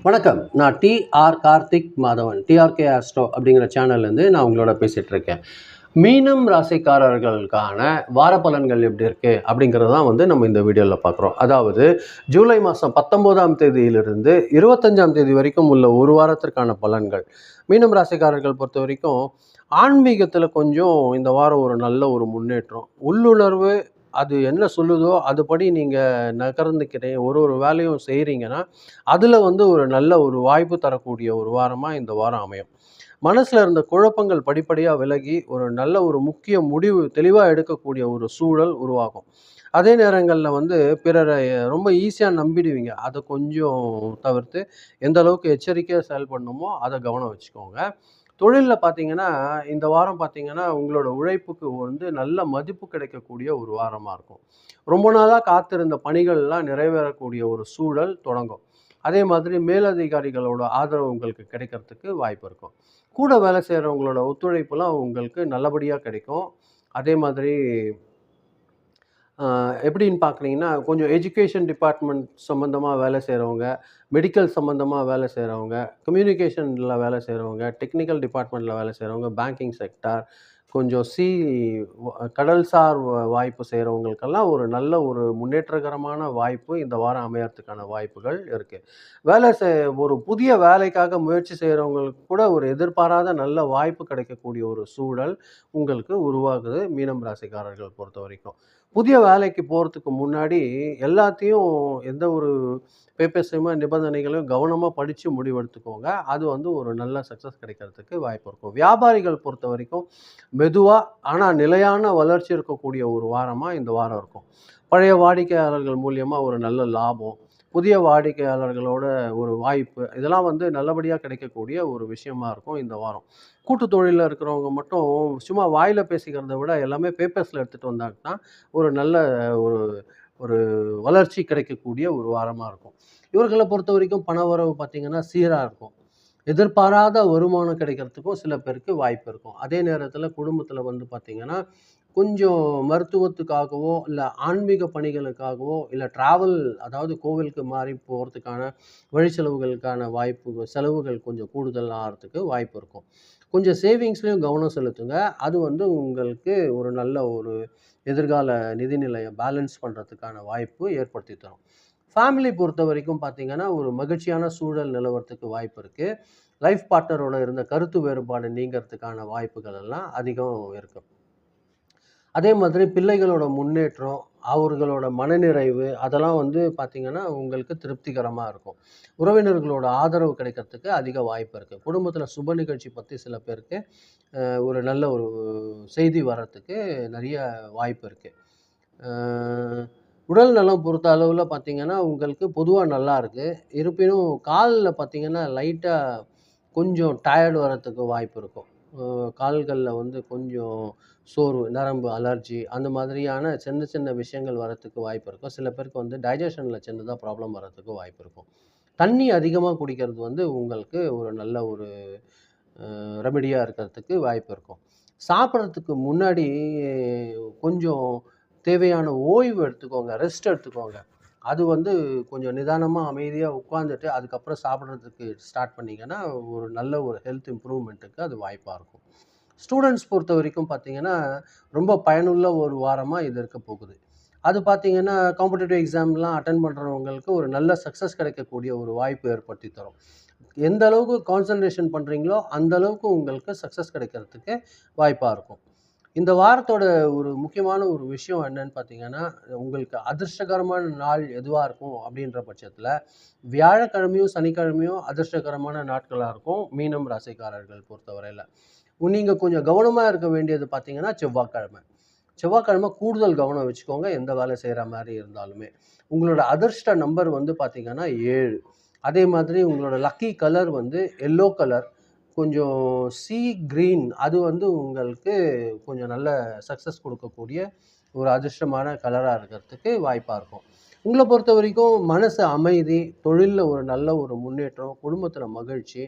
வணக்கம். நான் TR. Karthik Madhavan. TRK astro அப்படிங்கிற சேனல்லேருந்து நான் உங்களோட பேசிட்டு இருக்கேன். மீனம் ராசிக்காரர்களுக்கான வார பலன்கள் எப்படி இருக்கு அப்படிங்கிறது தான் நம்ம இந்த வீடியோவில் பார்க்குறோம். அதாவது ஜூலை மாதம் 19ஆம் தேதியிலிருந்து 25ஆம் தேதி வரைக்கும் உள்ள ஒரு வாரத்திற்கான பலன்கள். மீனம் ராசிக்காரர்கள் பொறுத்த வரைக்கும் ஆன்மீகத்தில் கொஞ்சம் இந்த வாரம் ஒரு நல்ல ஒரு முன்னேற்றம், உள்ளுணர்வு அது என்ன சொல்லுதோ அதுபடி நீங்கள் நகர்ந்துக்கிறேன் ஒரு வேலையும் செய்கிறீங்கன்னா அதில் ஒரு நல்ல ஒரு வாய்ப்பு தரக்கூடிய ஒரு வாரமாக இந்த வாரம் அமையும். மனசில் இருந்த குழப்பங்கள் படிப்படியாக விலகி ஒரு நல்ல ஒரு முக்கிய முடிவு தெளிவாக எடுக்கக்கூடிய ஒரு சூழல் உருவாகும். அதே நேரங்களில் பிறரை ரொம்ப ஈஸியாக நம்பிடுவீங்க. அதை கொஞ்சம் தவிர்த்து எந்த அளவுக்கு எச்சரிக்கையாக செயல்படணுமோ அதை கவனம் வச்சுக்கோங்க. தொழிலில் பார்த்தீங்கன்னா இந்த வாரம் பார்த்தீங்கன்னா உங்களோட உழைப்புக்கு நல்ல மதிப்பு கிடைக்கக்கூடிய ஒரு வாரமாக இருக்கும். ரொம்ப நாளாக காத்திருந்த பணிகள்லாம் நிறைவேறக்கூடிய ஒரு சூழல் தொடங்கும். அதே மாதிரி மேலதிகாரிகளோட ஆதரவு உங்களுக்கு கிடைக்கிறதுக்கு வாய்ப்பு இருக்கும். கூட வேலை செய்கிறவங்களோட ஒத்துழைப்புலாம் உங்களுக்கு நல்லபடியாக கிடைக்கும். அதே மாதிரி எப்படின்னு பார்க்குறீங்கன்னா, கொஞ்சம் எஜுகேஷன் டிபார்ட்மெண்ட் சம்மந்தமாக வேலை செய்கிறவங்க, மெடிக்கல் சம்மந்தமாக வேலை செய்கிறவங்க, கம்யூனிகேஷனில் வேலை செய்கிறவங்க, டெக்னிக்கல் டிபார்ட்மெண்ட்டில் வேலை செய்கிறவங்க, பேங்கிங் செக்டார், கொஞ்சம் கடல்சார் வாய்ப்பு செய்கிறவங்களுக்கெல்லாம் ஒரு நல்ல ஒரு முன்னேற்றகரமான வாய்ப்பு இந்த வாரம் அமையறதுக்கான வாய்ப்புகள் இருக்குது. ஒரு புதிய வேலைக்காக முயற்சி செய்கிறவங்களுக்கு கூட ஒரு எதிர்பாராத நல்ல வாய்ப்பு கிடைக்கக்கூடிய ஒரு சூழல் உங்களுக்கு உருவாகுது மீனம் ராசிக்காரர்கள் பொறுத்த வரைக்கும். புதிய வேலைக்கு போகிறதுக்கு முன்னாடி எல்லாத்தையும் எந்த ஒரு பேப்பர்ஸையுமே நிபந்தனைகளையும் கவனமாக படித்து முடிவெடுத்துக்கோங்க. அது ஒரு நல்ல சக்ஸஸ் கிடைக்கிறதுக்கு வாய்ப்பு இருக்கும். வியாபாரிகள் பொறுத்த வரைக்கும் மெதுவாக ஆனால் நிலையான வளர்ச்சி இருக்கக்கூடிய ஒரு வாரமாக இந்த வாரம் இருக்கும். பழைய வாடிக்கையாளர்கள் மூலியமாக ஒரு நல்ல லாபம், புதிய வாடிக்கையாளர்களோட ஒரு வாய்ப்பு, இதெல்லாம் நல்லபடியாக கிடைக்கக்கூடிய ஒரு விஷயமா இருக்கும் இந்த வாரம். கூட்டு தொழிலில் இருக்கிறவங்க மட்டும் சும்மா வாயில் பேசிக்கிறத விட எல்லாமே பேப்பர்ஸில் எடுத்துகிட்டு வந்தாங்கன்னா ஒரு நல்ல ஒரு ஒரு வளர்ச்சி கிடைக்கக்கூடிய ஒரு வாரமாக இருக்கும். இவர்களை பொறுத்த வரைக்கும் பண வரவு பார்த்திங்கன்னா சீராக இருக்கும். எதிர்பாராத வருமானம் கிடைக்கிறதுக்கும் சில பேருக்கு வாய்ப்பு இருக்கும். அதே நேரத்தில் குடும்பத்தில் பார்த்திங்கன்னா கொஞ்சம் மருத்துவத்துக்காகவோ இல்லை ஆன்மீக பணிகளுக்காகவோ இல்லை ட்ராவல், அதாவது கோவிலுக்கு மாறி போகிறதுக்கான வழி செலவுகளுக்கான செலவுகள் கொஞ்சம் கூடுதல் ஆகிறதுக்கு வாய்ப்பு இருக்கும். கொஞ்சம் சேவிங்ஸ்லேயும் கவனம் செலுத்துங்க. அது உங்களுக்கு ஒரு நல்ல ஒரு எதிர்கால நிதிநிலையை பேலன்ஸ் பண்ணுறதுக்கான வாய்ப்பு ஏற்படுத்தி தரும். ஃபேமிலி பொறுத்த வரைக்கும் பார்த்திங்கன்னா ஒரு மகிழ்ச்சியான சூழல் நிலவரத்துக்கு வாய்ப்பு இருக்குது. லைஃப் பார்ட்னரோட இருந்த கருத்து வேறுபாடு நீங்கிறதுக்கான வாய்ப்புகள் எல்லாம் அதிகம் இருக்குது. அதே மாதிரி பிள்ளைகளோட முன்னேற்றம், அவர்களோட மனநிறைவு அதெல்லாம் பார்த்திங்கன்னா உங்களுக்கு திருப்திகரமாக இருக்கும். உறவினர்களோட ஆதரவு கிடைக்கிறதுக்கு அதிக வாய்ப்பு இருக்குது. குடும்பத்தில் சுப நிகழ்ச்சி பற்றி சில பேருக்கு ஒரு நல்ல ஒரு செய்தி வர்றதுக்கு நிறைய வாய்ப்பு இருக்குது. உடல் நலம் பொறுத்த அளவில் பார்த்திங்கன்னா உங்களுக்கு பொதுவாக நல்லா இருக்குது. இருப்பினும் காலில் பார்த்திங்கன்னா லைட்டாக கொஞ்சம் டயர்டு வர்றதுக்கு வாய்ப்பு இருக்கும். கால்களில் கொஞ்சம் சோர்வு, நரம்பு அலர்ஜி அந்த மாதிரியான சின்ன சின்ன விஷயங்கள் வரத்துக்கு வாய்ப்பு இருக்கும். சில பேருக்கு டைஜஷனில் சின்னதாக ப்ராப்ளம் வர்றதுக்கு வாய்ப்பு இருக்கும். தண்ணி அதிகமாக குடிக்கிறது உங்களுக்கு ஒரு நல்ல ஒரு ரெமெடியாக இருக்கிறதுக்கு வாய்ப்பு இருக்கும். சாப்பிட்றதுக்கு முன்னாடி கொஞ்சம் தேவையான ஓய்வு எடுத்துக்கோங்க, ரெஸ்ட் எடுத்துக்கோங்க. அது கொஞ்சம் நிதானமாக அமைதியாக உட்காந்துட்டு அதுக்கப்புறம் சாப்பிட்றதுக்கு ஸ்டார்ட் பண்ணிங்கன்னா ஒரு நல்ல ஒரு ஹெல்த் இம்ப்ரூவ்மெண்ட்டுக்கு அது வாய்ப்பாக இருக்கும். ஸ்டூடெண்ட்ஸ் பொறுத்த வரைக்கும் பார்த்திங்கன்னா ரொம்ப பயனுள்ள ஒரு வாரமாக இது இருக்க போகுது. அது பார்த்திங்கன்னா காம்படிட்டிவ் எக்ஸாம்லாம் அட்டன் பண்ணுறவங்களுக்கு ஒரு நல்ல சக்ஸஸ் கிடைக்கக்கூடிய ஒரு வாய்ப்பு ஏற்படுத்தி தரும். எந்த அளவுக்கு கான்சன்ட்ரேஷன் பண்ணுறீங்களோ அந்த அளவுக்கு உங்களுக்கு சக்ஸஸ் கிடைக்கிறதுக்கு வாய்ப்பாக இருக்கும். இந்த வாரத்தோட ஒரு முக்கியமான ஒரு விஷயம் என்னன்னு பார்த்தீங்கன்னா, உங்களுக்கு அதிர்ஷ்டகரமான நாள் எதுவாக இருக்கும் அப்படின்ற பட்சத்தில் வியாழக்கிழமையும் சனிக்கிழமையும் அதிர்ஷ்டகரமான நாட்களாக இருக்கும் மீனம் ராசிக்காரர்கள் பொறுத்தவரையில். நீங்கள் கொஞ்சம் கவனமாக இருக்க வேண்டியது பார்த்தீங்கன்னா செவ்வாய்க்கிழமை கூடுதல் கவனம் வச்சுக்கோங்க எந்த வேலை செய்கிற மாதிரி இருந்தாலுமே. உங்களோட அதிர்ஷ்ட நம்பர் பார்த்தீங்கன்னா 7. அதே மாதிரி உங்களோட லக்கி கலர் எல்லோ கலர், கொஞ்சம் சீ கிரீன், அது உங்களுக்கு கொஞ்சம் நல்ல சக்ஸஸ் கொடுக்கக்கூடிய ஒரு அதிர்ஷ்டமான கலராக இருக்கிறதுக்கு வாய்ப்பாக இருக்கும். உங்களை பொறுத்த வரைக்கும் மனசு அமைதி, தொழிலில் ஒரு நல்ல ஒரு முன்னேற்றம், குடும்பத்தில் மகிழ்ச்சி,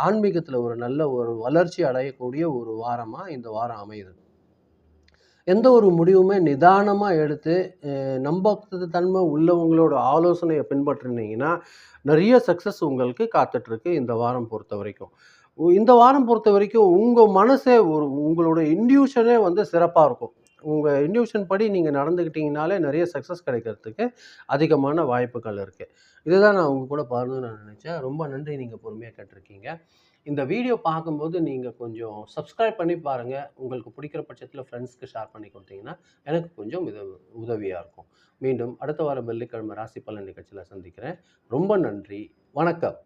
ஆன்மீகத்தில் ஒரு நல்ல ஒரு வளர்ச்சி அடையக்கூடிய ஒரு வாரமாக இந்த வாரம் அமையுது. எந்த ஒரு முடிவுமே நிதானமா எடுத்து, நம்பகத்தன்மை உள்ளவங்களோட ஆலோசனைய பின்பற்றுனீங்கன்னா, நெறைய சக்சஸ் உங்களுக்கு காத்துட்ருக்கு இந்த வாரம் பொறுத்தவரைக்கும். இந்த வாரம் பொறுத்தவரைக்கும் உங்க மனசே உங்களோட இன்ட்யூஷனே வந்து சிறப்பா இருக்கும். உங்க இன்ட்யூஷன் படி நீங்க நடந்துக்கிட்டீங்கனாலே நெறைய சக்சஸ் கிடைக்கிறதுக்கு அதிகமான வாய்ப்புகள் இருக்கு. இதுதான் நான் உங்க கூட பகிரணும்னு நான் நெனச்சேன். ரொம்ப நன்றி நீங்க பொறுமையா கேட்டிருக்கீங்க. இந்த வீடியோ பார்க்கும்போது நீங்க கொஞ்சம் சப்ஸ்கிரைப் பண்ணி பாருங்க. உங்களுக்கு பிடிக்கிற பட்சத்தில ஃப்ரெண்ட்ஸ்க்கு ஷேர் பண்ணி குடுத்தீங்கன்னா, எனக்கு கொஞ்சம் உதவியா இருக்கும். மீண்டும் அடுத்த வாரம் வெள்ளிக்கிழமை ராசி பலன் நிகழ்ச்சியில சந்திக்கிறேன். ரொம்ப நன்றி. வணக்கம்.